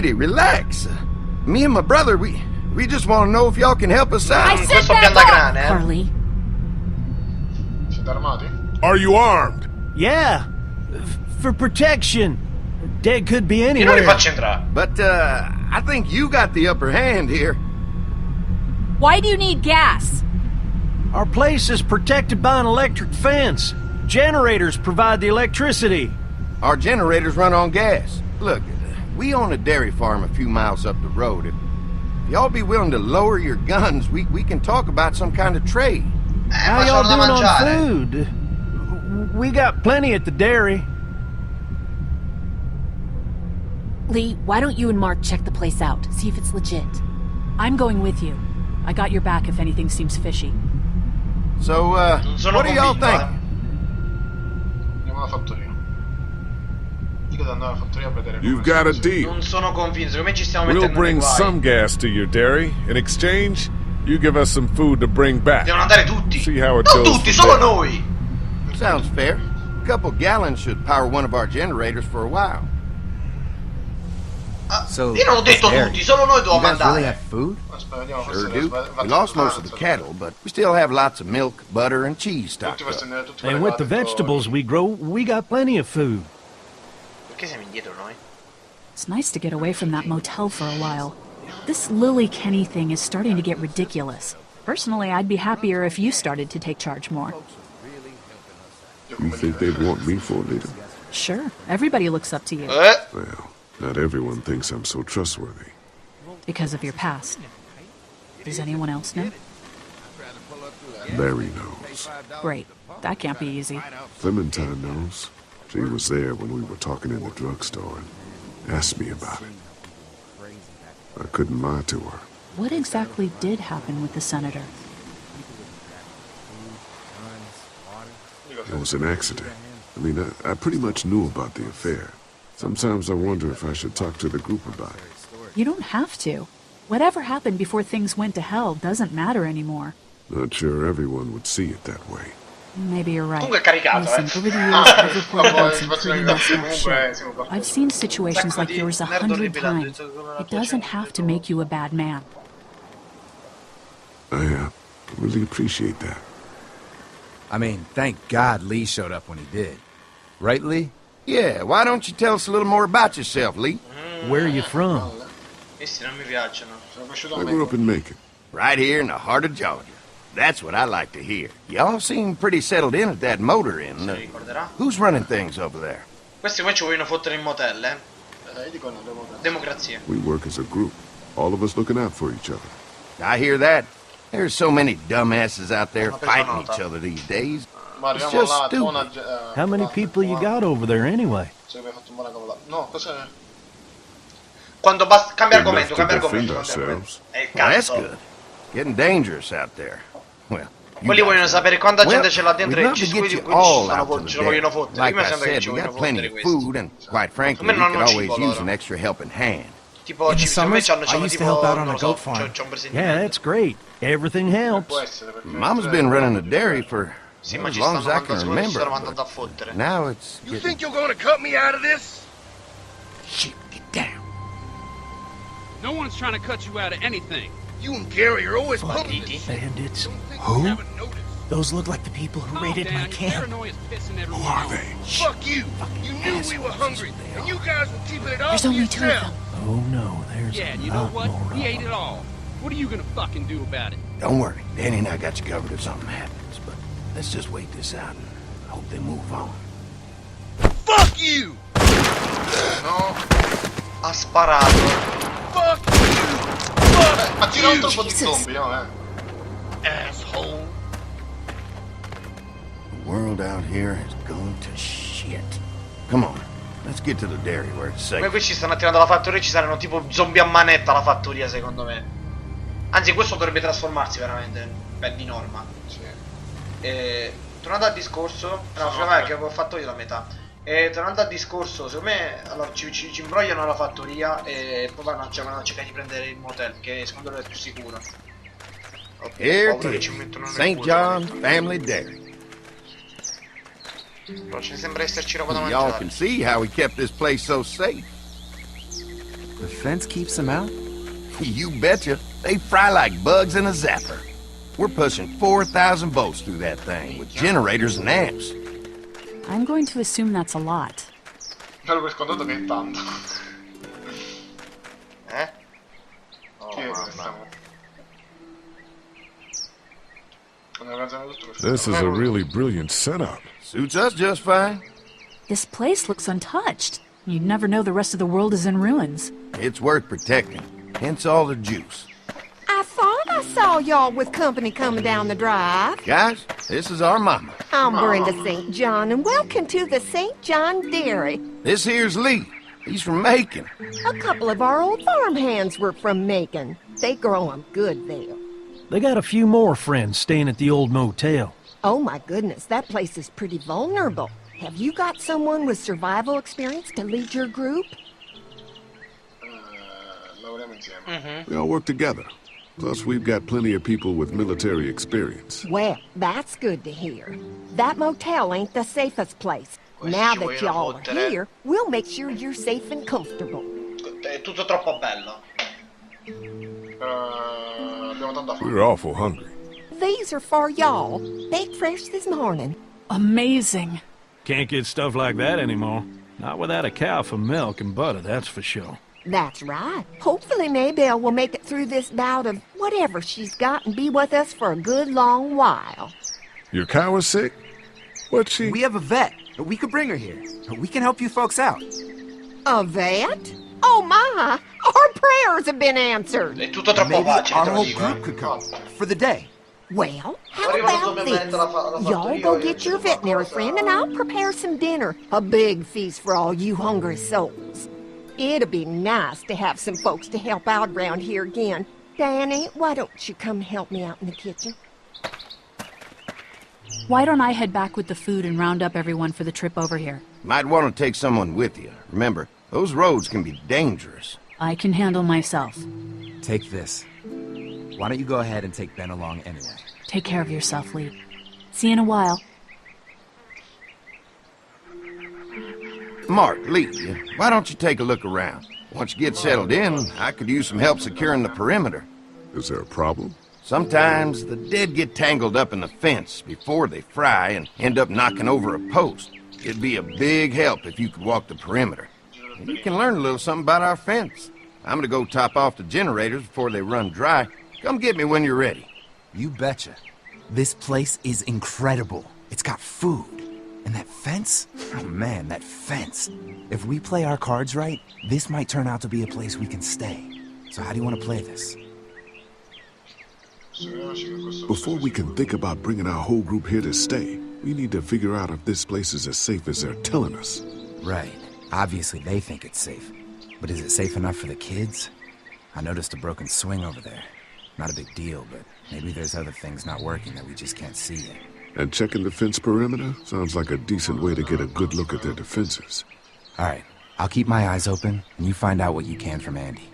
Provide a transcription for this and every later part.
lady, relax. Me and my brother, we just want to know if y'all can help us out. I said back off, Carly. Siete armati? Are you armed? Yeah, for protection. Dead could be Io non li anywhere. faccio entrare. But, I think you got the upper hand here. Why do you need gas? Our place is protected by an electric fence. Generators provide the electricity. Our generators run on gas. Look, we own a dairy farm a few miles up the road. If y'all be willing to lower your guns, we can talk about some kind of trade. How Ma y'all c'hanno da doing on mangiare. food? We got plenty at the dairy. Lee, why don't you and Mark check the place out, see if it's legit? I'm going with you. I got your back if anything seems fishy. So, sono what do y'all convinto, think? Andiamo alla fattoria. Dico di andare alla fattoria a vedere. You've come got a si- deal. Non sono convinto, secondo me ci stiamo We'll mettendo nei bring guai. some gas to your dairy. In exchange, you give us some food to bring back. Devono andare tutti. See how it Non goes tutti, from solo there. noi. Sounds fair. A couple gallons should power one of our generators for a while. So, Io non ho detto there. tutti, solo noi dobbiamo You guys really andare. have food? Aspetta, vediamo, Sure forse do. We lost most of the cattle, but we still have lots of milk, butter, and cheese stocked Tutti up. questi tutti And with the vegetables we grow, we got plenty of food. Perché siamo indietro noi? It's nice to get away from that motel for a while. This Lily Kenny thing is starting to get ridiculous. Personally, I'd be happier if you started to take charge more. You think they'd want me for a leader? Sure, everybody looks up to you Well, not everyone thinks I'm so trustworthy. because of your past. Does anyone else know? Larry knows. Great. That can't be easy. Clementine knows. She was there when we were talking in the drugstore and asked me about it. I couldn't lie to her. What exactly did happen with the senator? It was an accident. I mean, I pretty much knew about the affair. Sometimes I wonder if I should talk to the group about it. You don't have to. Whatever happened before things went to hell doesn't matter anymore. Not sure everyone would see it that way. Maybe you're right. Comunque è caricato, Listen, eh. over the years, I've reported Vabbè, on some pretty messed up comunque shit. siamo qua. I've seen situations like yours 100 orribile, times. come la It tua doesn't gente, have to make you a bad man. I really appreciate that. I mean, thank God Lee showed up when he did. Right, Lee? Yeah, why don't you tell us a little more about yourself, Lee? Where are you from? Questi non mi piacciono. Sono cresciuto a I grew up in Macon. Right here in the heart of Georgia. That's what I like to hear. Y'all seem pretty settled in at that motor inn. Si ricorderà. Who's running things over there? Questi poi ci vogliono fottere in motel, eh? Io dico no, democrazia. We work as a group, all of us looking out for each other. I hear that. There's so many dumbasses out there Una fighting personota. each other these days. Ma It's arriviamo just là, stupid. zona... How many people you got over there anyway? Se mi hai fatto un buon cavolata. No, cos'è? Quando basta... Cambia argomento, cambia argomento, cambia argomento. È il Well, that's cazzo. good. Getting dangerous out there. Well, you Quelli guys vogliono know. sapere quanta Well, gente ce l'ha dentro we'd e love ci to get ci you all stanno out to the ce lo vogliono dairy. fottere. Like Io mi I sembra che said, ci we vogliono got plenty fottere of questi. food, and quite frankly, me we non hanno could always cibo use loro. an extra helping hand. Tipo, In the ci secondo me summers, c'hanno I used tipo, to help out on non a lo so, goat farm. c'ho un presente. Yeah, that's great. Everything helps. Può essere, perché... Mama's been running a dairy for Sì, ma as ci long as stanno I can mandando, ci remember. stanno mandando a but fottere. now it's You getting... think you're gonna cut me out of this? Shit, get down. No one's trying to cut you out of anything. You and Gary are always pulling this. Bandits. Who? Haven't noticed. Those look like the people who Calm raided down, my your camp. paranoia's pissing everyone Who are off. they? Fuck you. You knew we were hungry, and you guys were keeping it all There's to only two of yourself. them. Oh no, there's Yeah, and a you know lot what? more He of ate them. it all. What are you gonna fucking do about it? Don't worry, Danny and I got you covered if something happens, but let's just wait this out and hope they move on. Fuck you. No. Ha sparato. Fuck you. Fuck Ma tira un troppo di Jesus. zombie, no, asshole. The world out here has gone to shit. Come on, let's get to the dairy where it's safe. Come qui ci stanno attirando dalla fattoria, ci saranno tipo zombie a manetta alla fattoria, secondo me. Anzi, questo dovrebbe trasformarsi veramente. Beh, di norma. Sì. Tornando al discorso, no, prima che avevo fatto io la metà. Tornando al discorso, secondo me allora ci imbrogliano alla fattoria e poi vanno a cercare di prendere il motel, che secondo loro è più sicuro. Ok, Here paura che it ci is, mettono nel St. culo. John Family Dairy. Però ci sembra esserci roba da Y'all mangiare. can see how we kept this place so safe. The fence keeps them out? You betcha. They fry like bugs in a zapper. We're pushing 4,000 volts through that thing with generators and amps. I'm going to assume that's a lot. Dato per scontato che è tanto. Chi è questa? This is a really brilliant setup. Suits us just fine. This place looks untouched. You'd never know the rest of the world is in ruins. It's worth protecting, hence all the juice. I thought I saw y'all with company coming down the drive. Guys, this is our mama. I'm Brenda St. John, and welcome to the St. John Dairy. This here's Lee. He's from Macon. A couple of our old farmhands were from Macon. They grow 'em good there. They got a few more friends staying at the old motel. Oh my goodness, that place is pretty vulnerable. Have you got someone with survival experience to lead your group? Lavoriamo insieme. We all work together. Plus, we've got plenty of people with military experience. Well, that's good to hear. That motel ain't the safest place. Now that y'all are here, we'll make sure you're safe and comfortable. È tutto troppo bello. Abbiamo tanto da fare. We're awful hungry. These are for y'all. Baked fresh this morning. Amazing. Can't get stuff like that anymore. Not without a cow for milk and butter, that's for sure. That's right. Hopefully Maybelle will make it through this bout of whatever she's got and be with us for a good long while. Your cow is sick? What's she? We have a vet. We could bring her here. We can help you folks out. A vet? Oh my! Our prayers have been answered. È tutto troppo Maybe facile, our te lo whole dico. group could come for the day. Well, how Arrivano about doppiamente alla this? Y'all fattoria go e get your ci fa veterinary cosa- friend and I'll prepare some dinner. A big feast for all you hungry souls. It'd be nice to have some folks to help out around here again. Danny, why don't you come help me out in the kitchen? Why don't I head back with the food and round up everyone for the trip over here? Might want to take someone with you. Remember, those roads can be dangerous. I can handle myself. Take this. Why don't you go ahead and take Ben along anyway? Take care of yourself, Lee. See you in a while. Mark, Lee, why don't you take a look around? Once you get settled in, I could use some help securing the perimeter. Is there a problem? Sometimes the dead get tangled up in the fence before they fry and end up knocking over a post. It'd be a big help if you could walk the perimeter. And you can learn a little something about our fence. I'm gonna go top off the generators before they run dry. Come get me when you're ready. You betcha. This place is incredible. It's got food. And that fence? Oh man, that fence. If we play our cards right, this might turn out to be a place we can stay. So how do you want to play this? Before we can think about bringing our whole group here to stay, we need to figure out if this place is as safe as they're telling us. Right. Obviously they think it's safe. But is it safe enough for the kids? I noticed a broken swing over there. Not a big deal, but maybe there's other things not working that we just can't see yet. And checking the fence perimeter sounds like a decent way to get a good look at their defenses. All right. I'll keep my eyes open, and you find out what you can from Andy.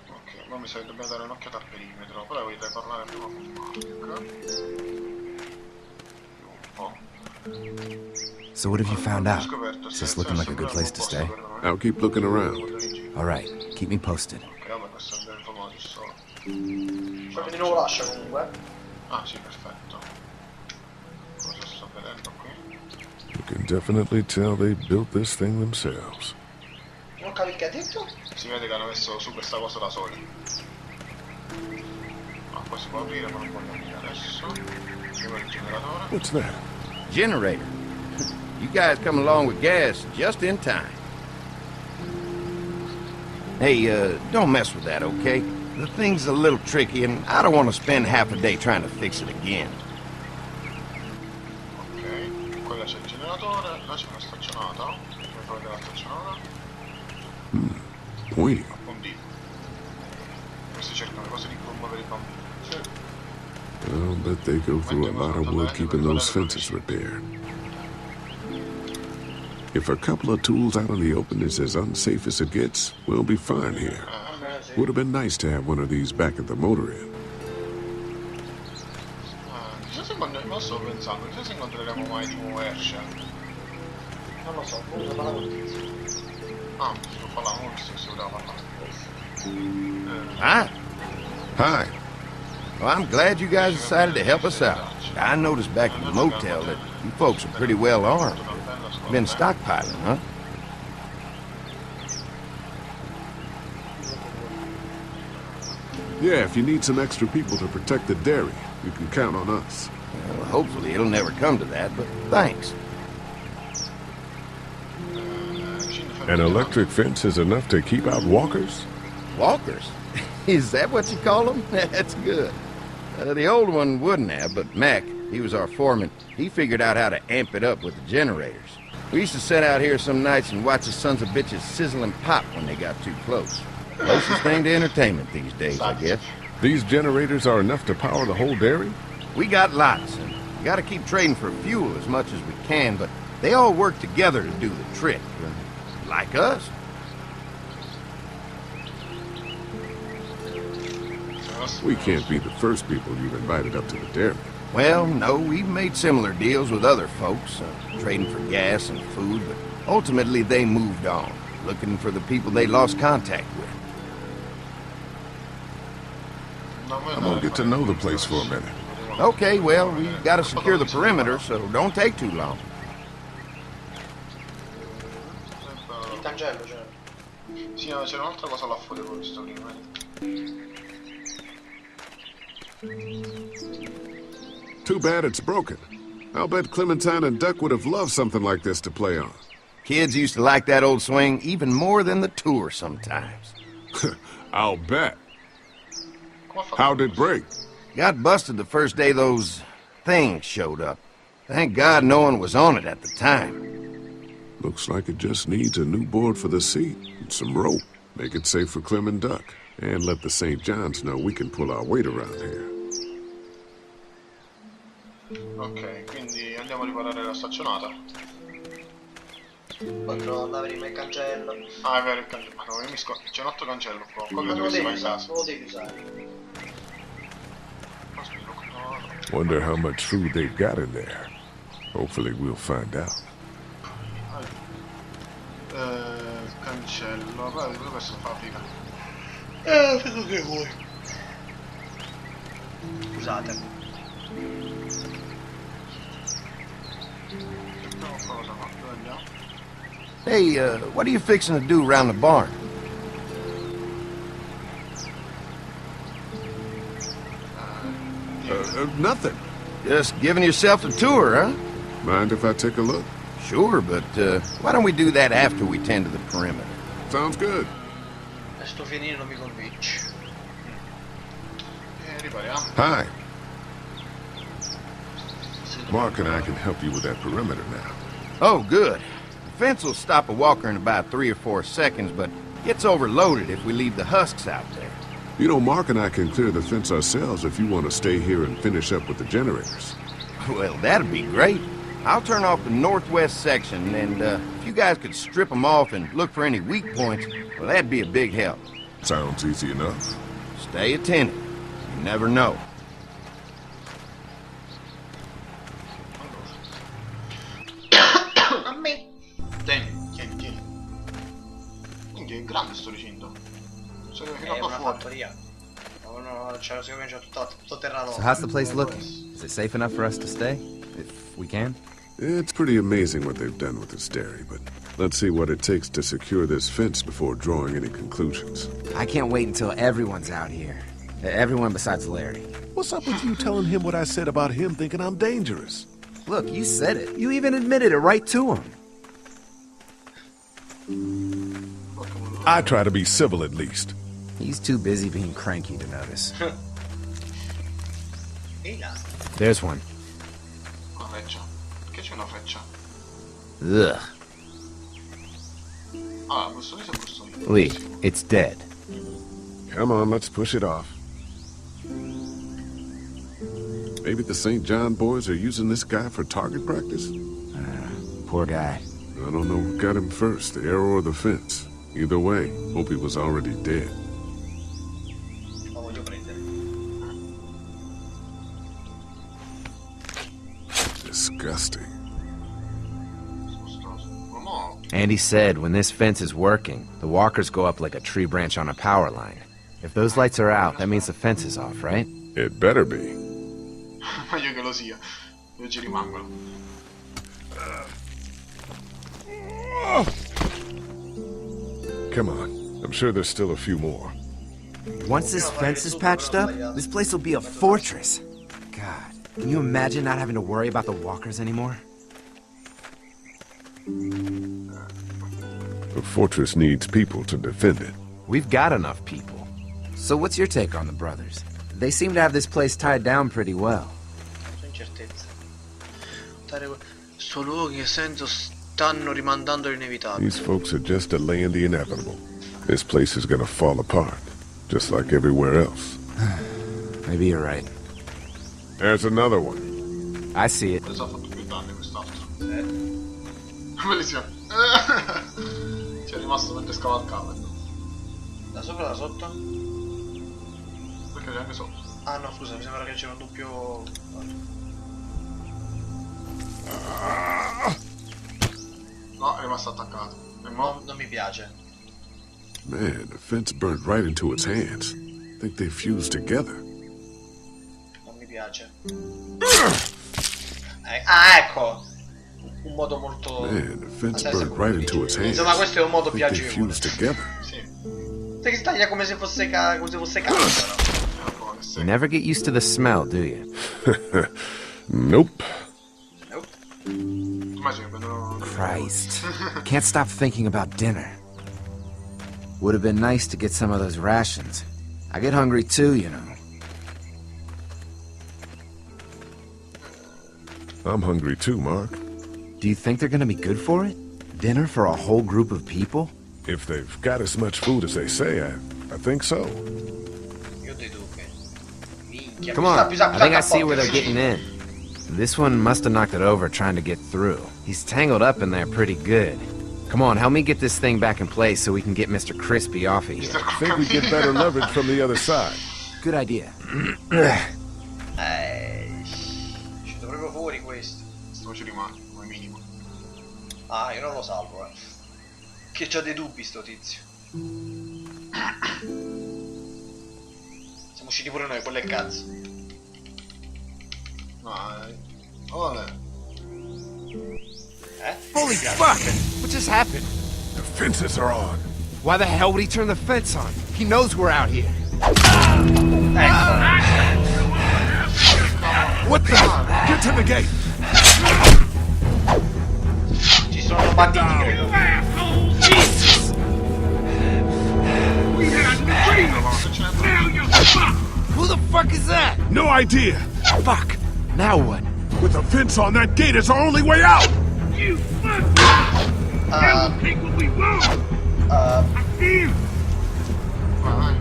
Ok, ma mi sa che dobbiamo dare un'occhiata al perimetro, però vorrei parlare prima con Mark. Un po'. So what have you found out? Is this looking like a good place to stay? I'll keep looking around. All right. Keep me posted. Ok, vabbè, questo è ben famoso solo. Poi di nuovo lascia comunque. Ah, sì, perfetto. Cosa sto vedendo qui? You can definitely tell they built this thing themselves. Non capisco che ha detto? Si vede che hanno messo su questa cosa da soli. Ah, poi si può aprire, ma non voglio aprire adesso. Prima il generatore. What's that? Generator. You guys come along with gas just in time. Hey, don't mess with that, okay? The thing's a little tricky, and I don't want to spend half a day trying to fix it again. Ok, qua c'è il generatore, là c'è una staccionata. Come fa vedere la staccionata? Pointing. Appuntino. Questi cercano le cose di gomma per i bambini. Sì. I'll bet they go through a lot of wood keeping those fences repaired. If a couple of tools out in the open is as unsafe as it gets, we'll be fine here. Would have been nice to have one of these back at the motor inn. Chissà se ma sto pensando, chissà se incontreremo mai tipo Herschel. Non lo so, comunque parla con te. Ah, devo fare la morsa, se voleva parlare. Hi. Hi. Well, I'm glad you guys decided to help us out. I noticed back at the motel that you folks are pretty well armed. Been stockpiling, huh? Yeah, if you need some extra people to protect the dairy, you can count on us. Well, hopefully it'll never come to that, but thanks. An electric fence is enough to keep out walkers? Walkers? Is that what you call them? That's good. The old one wouldn't have, but Mac, he was our foreman, he figured out how to amp it up with the generators. We used to sit out here some nights and watch the sons of bitches sizzle and pop when they got too close. Closest thing to entertainment these days, I guess. These generators are enough to power the whole dairy? We got lots, and we gotta keep trading for fuel as much as we can, but they all work together to do the trick. Like us. We can't be the first people you've invited up to the dairy. Well, no, we've made similar deals with other folks, trading for gas and food, but ultimately they moved on, looking for the people they lost contact with. I'm gonna get to know the place for a minute. Okay, well, we gotta secure the perimeter, so don't take too long. Il cancello, cioè. Sì, no, c'era un'altra cosa là fuori con questo prima. Too bad it's broken. I'll bet Clementine and Duck would have loved something like this to play on. Kids used to like that old swing even more than the tour sometimes. I'll bet. How'd it break? Got busted the first day those things showed up. Thank God no one was on it at the time. Looks like it just needs a new board for the seat and some rope. Make it safe for Clem and Duck. And let the St. John's know we can pull our weight around here. Ok, quindi andiamo a riparare la staccionata. Poi provo ad andare prima il cancello. Ah, è vero, il cancello. Ma no, io mi scordo. C'è un altro cancello qua. Quello Non dove lo si va devi in usare, casa. non lo devi usare. Wonder how much food they've got in there. Hopefully we'll find out. Cancello. Guarda, dove questa fabbrica? Quello che vuoi. Scusate. Hey, what are you fixing to do around the barn? Nothing. Just giving yourself a tour, huh? Mind if I take a look? Sure, but why don't we do that after we tend to the perimeter? Sounds good. Sto finire non mi convince. Ripariamo. Hi. Mark and I can help you with that perimeter now. Oh, good. The fence will stop a walker in about 3 or 4 seconds, but gets overloaded if we leave the husks out there. You know, Mark and I can clear the fence ourselves if you want to stay here and finish up with the generators. Well, that'd be great. I'll turn off the northwest section, and if you guys could strip them off and look for any weak points, well, that'd be a big help. Sounds easy enough. Stay attentive. You never know. A me. Tieni. Quindi è grande sto recinto. Se deve fino È qua una fuori. fattoria. No, c'è sicuramente tutto terreno. So how's the place looking? Is it safe enough for us to stay? If we can? It's pretty amazing what they've done with this dairy, but let's see what it takes to secure this fence before drawing any conclusions. I can't wait until everyone's out here. Everyone besides Larry. What's up with you telling him what I said about him thinking I'm dangerous? Look, you said it. You even admitted it right to him. I try to be civil at least. He's too busy being cranky to notice. Ehi là. There's one. Una freccia. Perché c'è una freccia? Ugh. Ah, questo lì si è costruito. Lee, it's dead. Come on, let's push it off. Maybe the St. John boys are using this guy for target practice? Poor guy. I don't know what got him first, the arrow or the fence. Either way, hope he was already dead. Lo voglio prendere. Disgusting. Andy said when this fence is working, the walkers go up like a tree branch on a power line. If those lights are out, that means the fence is off, right? It better be. Meglio che lo sia. Dove ci rimangono. Come on. I'm sure there's still a few more. Once this fence is patched up, this place will be a fortress. God, can you imagine not having to worry about the walkers anymore? A fortress needs people to defend it. We've got enough people. So what's your take on the brothers? They seem to have this place tied down pretty well. Incertezza. Sto luogo che senso stanno rimandando l'inevitabile. These folks are just delaying the inevitable. This place is gonna fall apart, just like everywhere else. Maybe you're right. There's another one. I see it. Cosa ha fatto più danni quest'altro? Bellissimo. Ci è rimasto mentre scavalcava. Da sopra o da sotto? Perché c'è anche sotto. Ah no, scusa, mi sembra che c'era un doppio... No, è rimasto attaccato. E mo? Non mi piace. Man, the fence burned right into its hands. Think they fused together. Non mi piace. Ah, ecco! Un modo molto... Man, the fence burned right into its hands. Insomma, questo è un modo più Think they agevole. fused together. Sì. Sai che si taglia come se fosse caldo, no? You never get used to the smell, do you? Nope. Nope. Immagino quando... Christ. Can't stop thinking about dinner. Would have been nice to get some of those rations. I get hungry too, you know. I'm hungry too, Mark. Do you think they're gonna be good for it? Dinner for a whole group of people? If they've got as much food as they say, I think so. Io ho dei dubbi. Minchia, Come on, I think I see where they're getting in. This one must have knocked it over trying to get through. He's tangled up in there pretty good. Come on, help me get this thing back in place so we can get Mr. Crispy off of here. I think we get better leverage from the other side. Good idea. Uscito proprio fuori questo. Sto ci rimane, come minimo. Ah, io non lo salvo, Che c'ha dei dubbi sto tizio. Siamo usciti pure noi, quello è cazzo. No, vabbè. Holy fuck! What just happened? The fences are on. Why the hell would he turn the fence on? He knows we're out here. What the? Get to the gate. Ci sono banditi, credo. Jesus! Who the fuck is that? No idea. Fuck. Now what? With a fence on, that gate is our only way out. You fuck! They'll take what we want! I see him! Vai.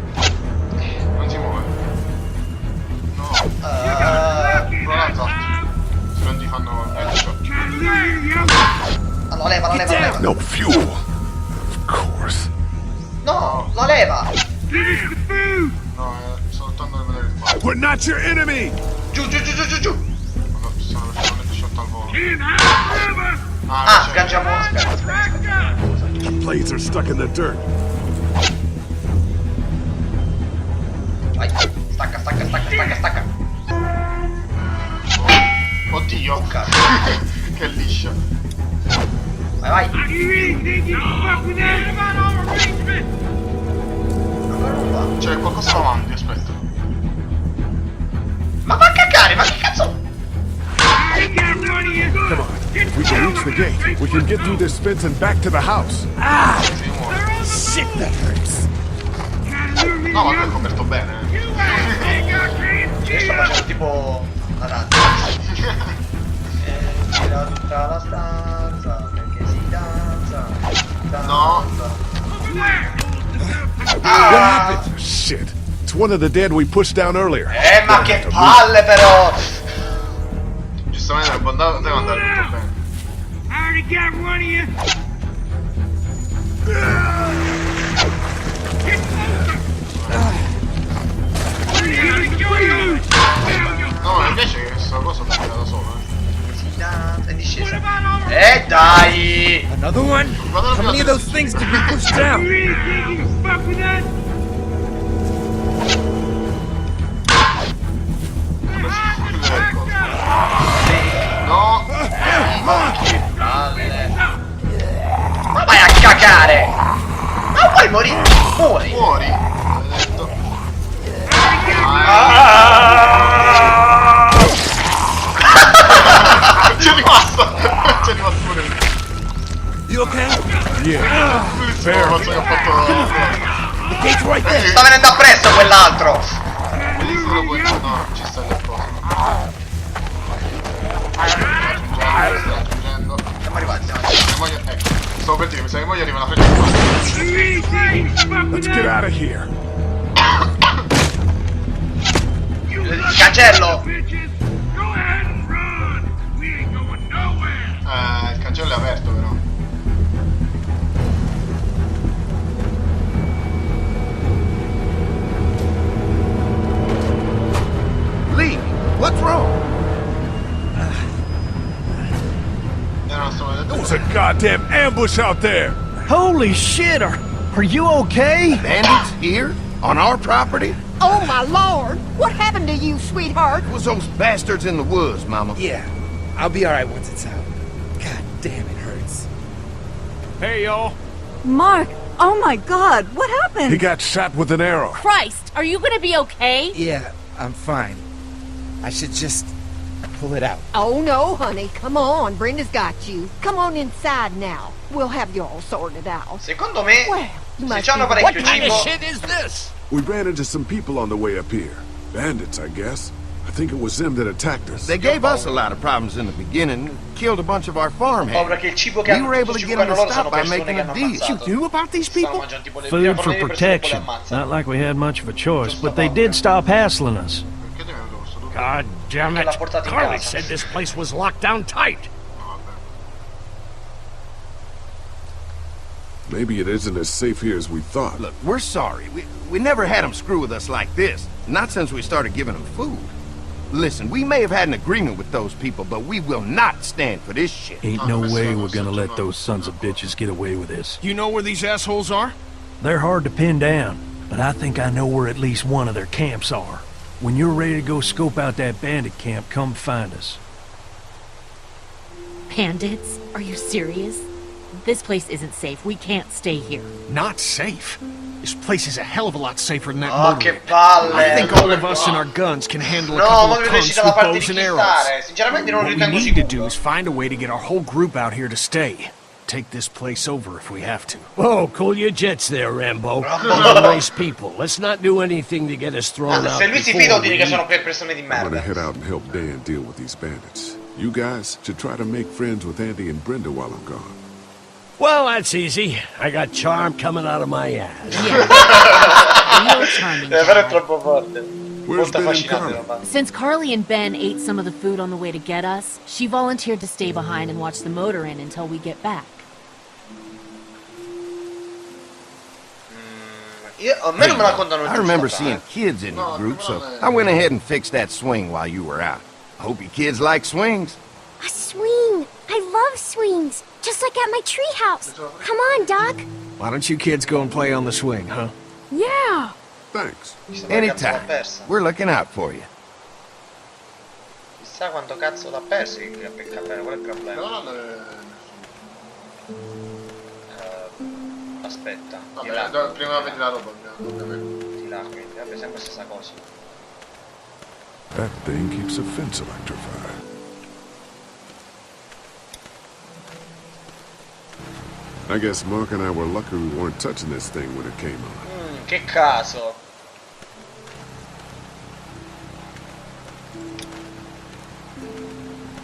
Non si muove. No. Prova l'altro. Se non ti fanno il headshot. Allora, leva. No fuel. Of course. No, la leva. No, sto lottando per vedere il mare. We're not your enemy. Giù. No, stanno facendo il shot al volo. Ah, sganciamo. Aspetta. The blades are stuck in the dirt. Vai, stacca. Oddio. Che liscia. Vai. C'è qualcosa davanti, aspetta. Ma va a cagare, ma che cazzo? Come on. If we can reach the gate, we can get through this fence and back to the house. Ah! Shit, that hurts. No, ma lui è coperto bene. Io sto facendo tipo la danza. Gira tutta la stanza, perché si danza. No. What happened? Shit. It's one of the dead we pushed down earlier. Ma che palle però! Giustamente deve andare tutto bene. I already got one of you! No, invece che questa cosa da solo, Si danza, è discesa. Dai! Another one? How many of those things did we push down? No! Ma vai a cagare! Ma vuoi morire? Muori! Muori! Maledetto. C'è rimasto! C'è rimasto pure lui. You okay? Yeah. Fair. Faccio che ho fatto... Sta venendo appresso quell'altro! Bellissimo, poi... No, ci sta lì apposta. Raggiungendo. Siamo arrivati, Ecco, stavo per dire, mi sa che moglie arriva una freccia. Let's get out of here. Cancello! Il cancello è aperto però. Lee, what's wrong? There was a goddamn ambush out there. Holy shit, are you okay? Bandits here? On our property? Oh, my lord! What happened to you, sweetheart? It was those bastards in the woods, Mama. Yeah, I'll be alright once it's out. God damn, it hurts. Hey, y'all. Mark, oh my god, what happened? He got shot with an arrow. Christ, are you gonna be okay? Yeah, I'm fine. I should just pull it out. Oh, no, honey. Come on. Brenda's got you. Come on inside now. We'll have you all sorted out. Secondo me, Well, you se must c'hanno be- parecchio cibo... is this? We ran into some people on the way up here. Bandits, I guess. I think it was them that attacked us. They gave us a lot of problems in the beginning, killed a bunch of our farmhands. Oh, perché il cibo che We hanno were able to get them to loro sono stop by persone making che a hanno deal. ammazzato. You knew about these Stanno people? mangiando tipo le Food for persone che poi le protection. ammazzano. Not like we had much of a choice, but they did stop hassling us. Perché devi averlo rosso? God damn Che it. l'ha portato in Carly casa. said this place was locked down tight. Maybe it isn't as safe here as we thought. Look, we're sorry. We never had them screw with us like this. Not since we started giving them food. Listen, we may have had an agreement with those people, but we will not stand for this shit. Ain't no way we're gonna let those sons of bitches get away with this. You know where these assholes are? They're hard to pin down, but I think I know where at least one of their camps are. When you're ready to go scope out that bandit camp, come find us. Bandits? Are you serious? This place isn't safe. We can't stay here. Not safe. This place is a hell of a lot safer than that Oh, motor che inn. palle! I think all of us and our guns can handle a No, couple ma of dovete punks uscire with dalla parte bows di and chi arrows. stare. Sinceramente non What we ritengo need to do sicuro. is find a way to get our whole group out here to stay. Take this place over if we have to. Whoa, cool your jets there, Rambo. Rambo. We're nice people. Let's not do anything to get us thrown out Se lui si before fida vuol we dire che leave. sono per persone di I'm gonna merda. head out and help Dan deal with these bandits. You guys should try to make friends with Andy and Brenda while I'm gone. Well, that's easy. I got charm coming out of my ass. You're charming. Però è troppo forte. Where's Molto Ben and affascinante, Carly? roba. Since Carly and Ben ate some of the food on the way to get us, she volunteered to stay behind and watch the motor inn until we get back. A me non me la contano I remember seeing kids in your group, so I went ahead and fixed that swing while you were out. I hope you kids like swings. A swing! I love swings! Just like at my treehouse! Come on, Doc! Why don't you kids go and play on the swing, huh? Yeah! Thanks. Anytime. We're looking out for you. Chissà quanto cazzo l'ha perso il cappello, qual è il problema? Aspetta, di là. Vabbè, prima vedi la roba, ovviamente. Di là, quindi, vabbè, sempre la stessa cosa. That thing keeps a fence electrified. I guess Mark and I were lucky we weren't touching this thing when it came on. Che caso.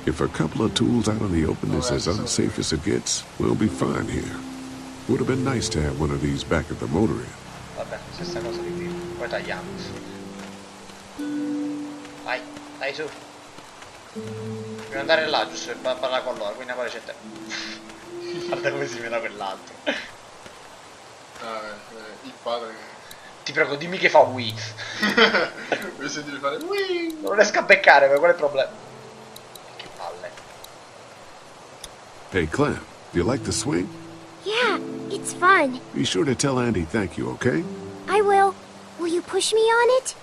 If a couple of tools out in the open is as unsafe as it gets, we'll be fine here. Would have been nice to have one of these back at the motor inn. Vabbè, stessa cosa di prima. Poi tagliamo. Vai, dai su. Dobbiamo andare là, giusto per parlare con loro, quindi poi c'è te. Guarda come si vede quell'altro. Il padre. Ti prego, dimmi che fa Wii. Vuoi sentire fare Wii? Non riesco a beccare, ma qual è il problema? Che palle. Hey, Clem, do you like the swing? Yeah, it's fun. Be sure to tell Andy thank you, okay? I will. Will you push me on it?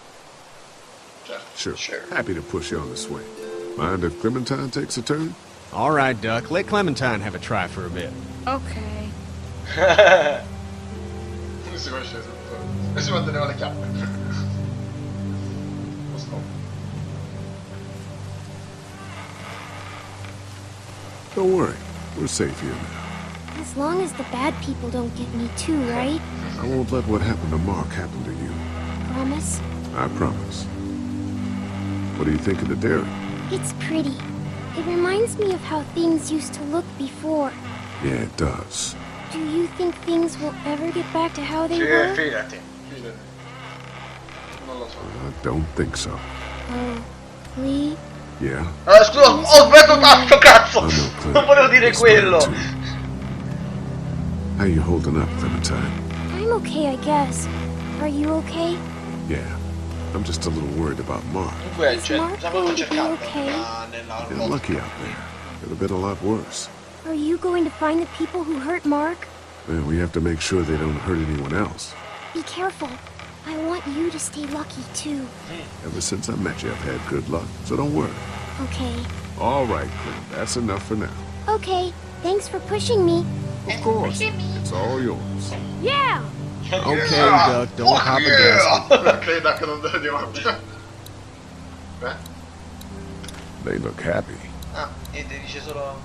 Sure. Happy to push you on the swing. Mind if Clementine takes a turn? All right, Duck. Let Clementine have a try for a bit. Okay. Si conosce tutto. E si manteneva le chiappe. Lo sto. Don't worry. We're safe here now. As long as the bad people don't get me too, right? I won't let what happened to Mark happen to you. Promise? I promise. What do you think of the dairy? It's pretty. It reminds me of how things used to look before. Yeah, it does. Do you think things will ever get back to how they Sì, were? fidati. Non lo so. I don't think so. Oh, Lee? Yeah? Scusa, ho sbagliato tanto, cazzo! Non volevo dire quello! How you holding up, Clementine? I'm okay, I guess. Are you okay? Yeah. I'm just a little worried about Mark. Comunque, cioè, Mark siamo going to be cercando okay? nella You're lucky out there. Could have been a lot worse. Are you going to find the people who hurt Mark? Well, we have to make sure they don't hurt anyone else. Be careful. I want you to stay lucky, too. Ever since I met you, I've had good luck, so don't worry. Okay. All right, Clem. That's enough for now. Okay. Thanks for pushing me. Of course. It's all yours. Yeah! Okay, Duck. Don't hop a gasket. Ok, Duck, non devo dire niente. Beh. They look happy. Ah, niente, dice solo...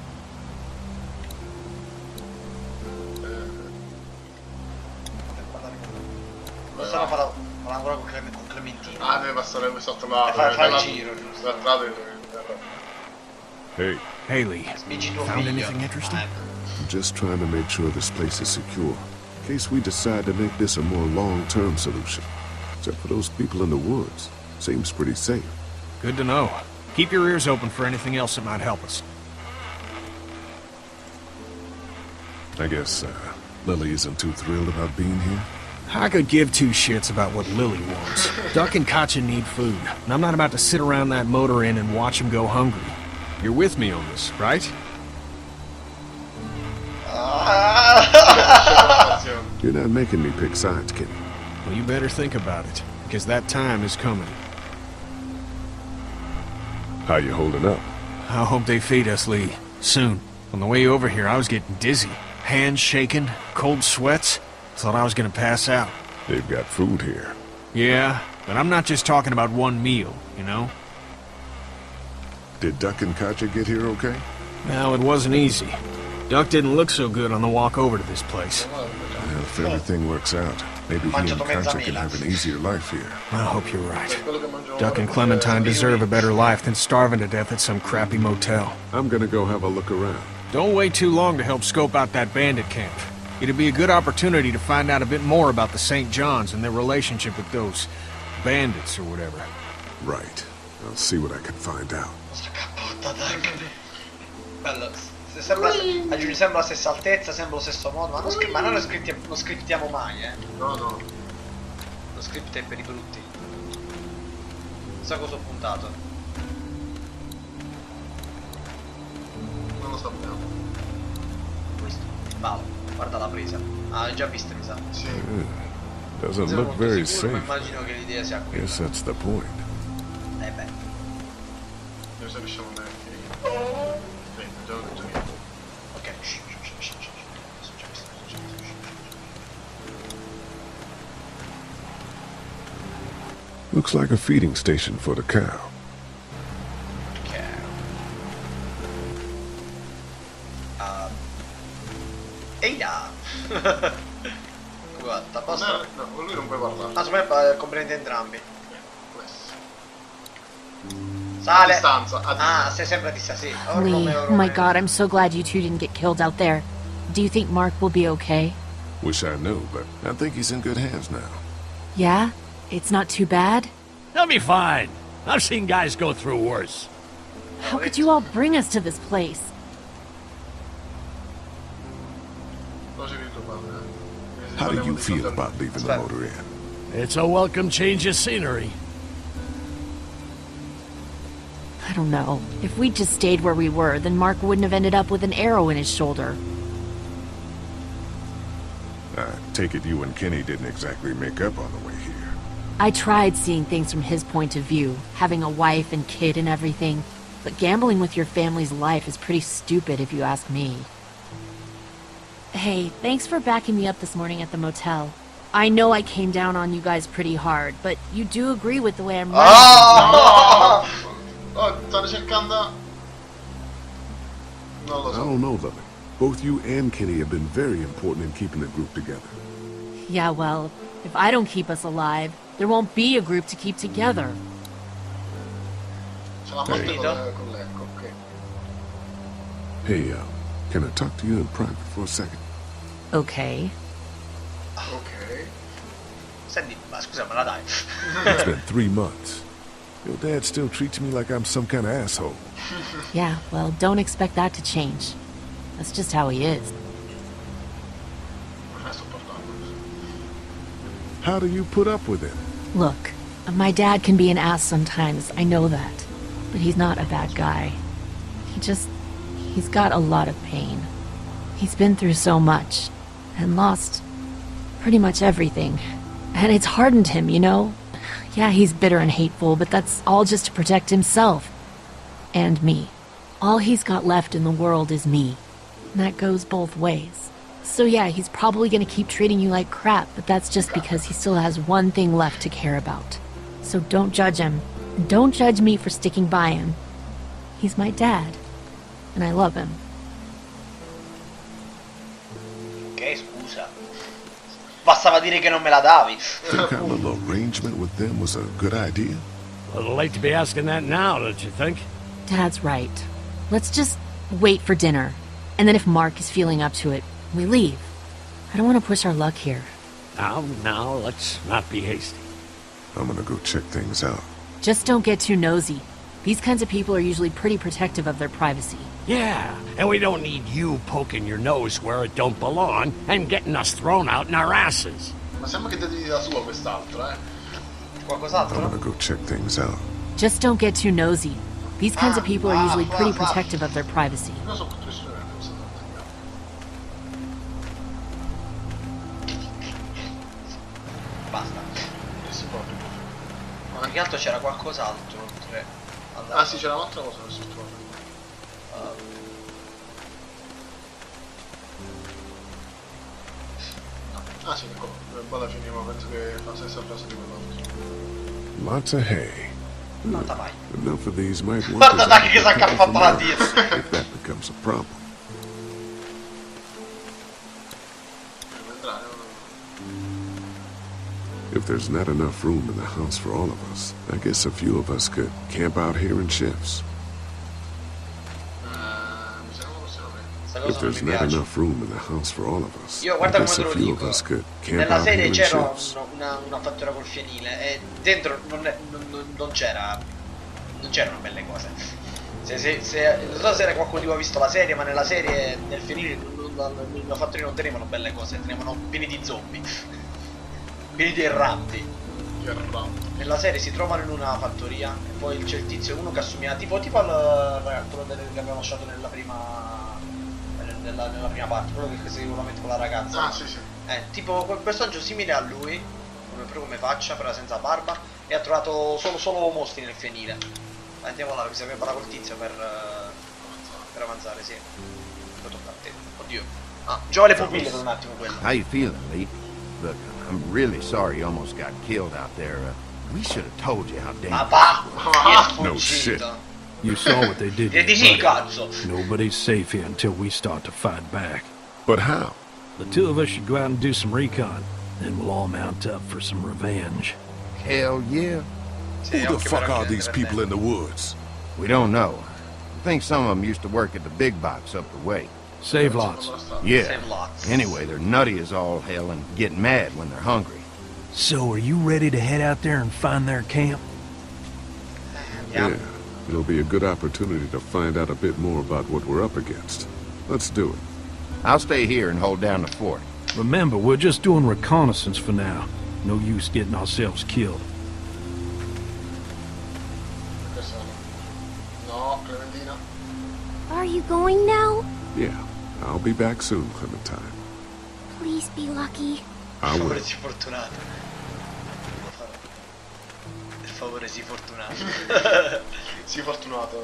Non stanno parlando ancora con Clementina. Ah, deve passare sotto la... Fa il giro, giusto? Hey. Haley, Spingi tuo found figlio. anything interesting? I'm just trying to make sure this place is secure, in case we decide to make this a more long-term solution. Except for those people in the woods. Seems pretty safe. Good to know. Keep your ears open for anything else that might help us. I guess, Lily isn't too thrilled about being here. I could give two shits about what Lily wants. Duck and Katja need food, and I'm not about to sit around that motor inn and watch them go hungry. You're with me on this, right? You're not making me pick sides, Kenny. Well, you better think about it, because that time is coming. How you holding up? I hope they feed us, Lee. Soon. On the way over here, I was getting dizzy. Hands shaking, cold sweats. Thought I was gonna pass out. They've got food here. Yeah, but I'm not just talking about one meal, you know? Did Duck and Katja get here okay? No, it wasn't easy. Duck didn't look so good on the walk over to this place. Well, if everything works out, maybe he and Katja can have an easier life here. I hope you're right. Duck and Clementine deserve a better life than starving to death at some crappy motel. I'm gonna go have a look around. Don't wait too long to help scope out that bandit camp. It'd be a good opportunity to find out a bit more about the St. John's and their relationship with those bandits or whatever. Right. I'll see what I can find out. Bello. Se sembra, aggiungi sempre la stessa altezza, sempre lo stesso modo, ma non non scriptiamo mai, eh. No, no. Lo script è per i brutti. Non so cosa ho puntato. Non lo sappiamo. Questo. Bravo, guarda la presa. Ah, l'hai già vista, mi sa. Sì. Doesn't look very safe. Immagino che l'idea sia quella. Guess that's the point. Beh. Noi se riusciamo a mettere. Già l'ho detto io. Ok. Looks like a feeding station for the cow. Eia! Guarda, posso... No, con lui non puoi parlare. Ah, secondo me comprende entrambi. Sale! A distanza, Ah, sei sempre a distanza, sì. Lee, oh my god, I'm so glad you two didn't get killed out there. Do you think Mark will be okay? Wish I knew, but I think he's in good hands now. Yeah? It's not too bad? He'll be fine. I've seen guys go through worse. How could you all bring us to this place? How do you feel about leaving the motor inn? It's a welcome change of scenery. I don't know. If we'd just stayed where we were, then Mark wouldn't have ended up with an arrow in his shoulder. Take it you and Kenny didn't exactly make up on the way here. I tried seeing things from his point of view, having a wife and kid and everything, but gambling with your family's life is pretty stupid if you ask me. Hey, thanks for backing me up this morning at the motel. I know I came down on you guys pretty hard, but you do agree with the way I'm running. Oh, stanno cercando... Non lo I so. don't know, Lily. Both you and Kenny have been very important in keeping the group together. Yeah, well, if I don't keep us alive, there won't be a group to keep together. Ce l'ha morte con l'ecco, ok. Hey, can I talk to you in private for a second? Okay. Ok. Senti, ma scusa, me la dai? It's been 3 months. Your dad still treats me like I'm some kind of asshole. Yeah, well, don't expect that to change. That's just how he is. How do you put up with him? Look, my dad can be an ass sometimes, I know that. But he's not a bad guy. He's got a lot of pain. He's been through so much, and lost pretty much everything. And it's hardened him, you know? Yeah, he's bitter and hateful, but that's all just to protect himself. And me. All he's got left in the world is me. And that goes both ways. So yeah, he's probably gonna keep treating you like crap, but that's just because he still has one thing left to care about. So don't judge him. And don't judge me for sticking by him. He's my dad. And I love him. Ok, scusa. Bastava dire che non me la davi. Think our little arrangement with them was a good idea? A little late to be asking that now, don't you think? Dad's right. Let's just wait for dinner. And then if Mark is feeling up to it, we leave. I don't want to push our luck here. Now, let's not be hasty. I'm gonna go check things out. Just don't get too nosy. These kinds of people are usually pretty protective of their privacy. Yeah, and we don't need you poking your nose where it don't belong and getting us thrown out in our asses. Ma sembra che decidi da solo quest'altro, eh? Qualcos'altro? I'm gonna go check things out. Just don't get too nosy. These kinds of people are usually pretty protective of their privacy. Io sono tutto istruito, non so Basta. si può. Ma più che altro c'era qualcos'altro oltre alla... Ah sì, c'era un'altra cosa nel sottofondo. Ah sì, ecco, poi alla fine ma penso che fa la stessa frase di quell'altro. Lots of hay. Guarda mai. Enough of these might work Guarda as Dai che si è a buffer accappato for la Mark, dieta. if that becomes a problem. If there's not enough room in the house for all of us, I guess a few of us could camp out here in shifts. If there's not enough room in the house for all of us, Io I guarda guess come a te lo few of dico. us could camp Nella out here serie in c'era shifts. una fattoria col fienile e dentro non c'era c'erano belle cose. Non so se era qualcuno di voi ha visto la serie, ma nella serie nel fienile nella fattoria non tenevano belle cose, tenevano pieni di zombie. Pieni di erranti. Nella serie si trovano in una fattoria e poi c'è il tizio, uno che assomiglia tipo al quello che abbiamo lasciato nella prima parte, quello che si vuole mettere con la ragazza. Ah sì sì. Tipo quel personaggio simile a lui, proprio come faccia, però senza barba, e ha trovato solo mostri nel fienile. Andiamo là, bisogna parlare col tizio per avanzare, sì. Poi tocca a te. Oddio. Ah, giova le pupille per un attimo quello. How you feeling, Lee? Look, I'm really sorry you almost got killed out there. We should have told you how Ma dangerous va! No shit. You saw what they did to Di your sì, buddy. cazzo! Nobody's safe here until we start to fight back. But how? The two of us should go out and do some recon. Then we'll all mount up for some revenge. Hell yeah. Who the fuck are these people in the woods? We don't know. I think some of them used to work at the big box up the way. Save lots. Yeah. Save lots. Anyway, they're nutty as all hell and get mad when they're hungry. So are you ready to head out there and find their camp? Yeah. It'll be a good opportunity to find out a bit more about what we're up against. Let's do it. I'll stay here and hold down the fort. Remember, we're just doing reconnaissance for now. No use getting ourselves killed. No, Clementina. Are you going now? Yeah, I'll be back soon, Clementine. Please be lucky. I will. favore, sii fortunato. Per favore, sii fortunato. Sii fortunato.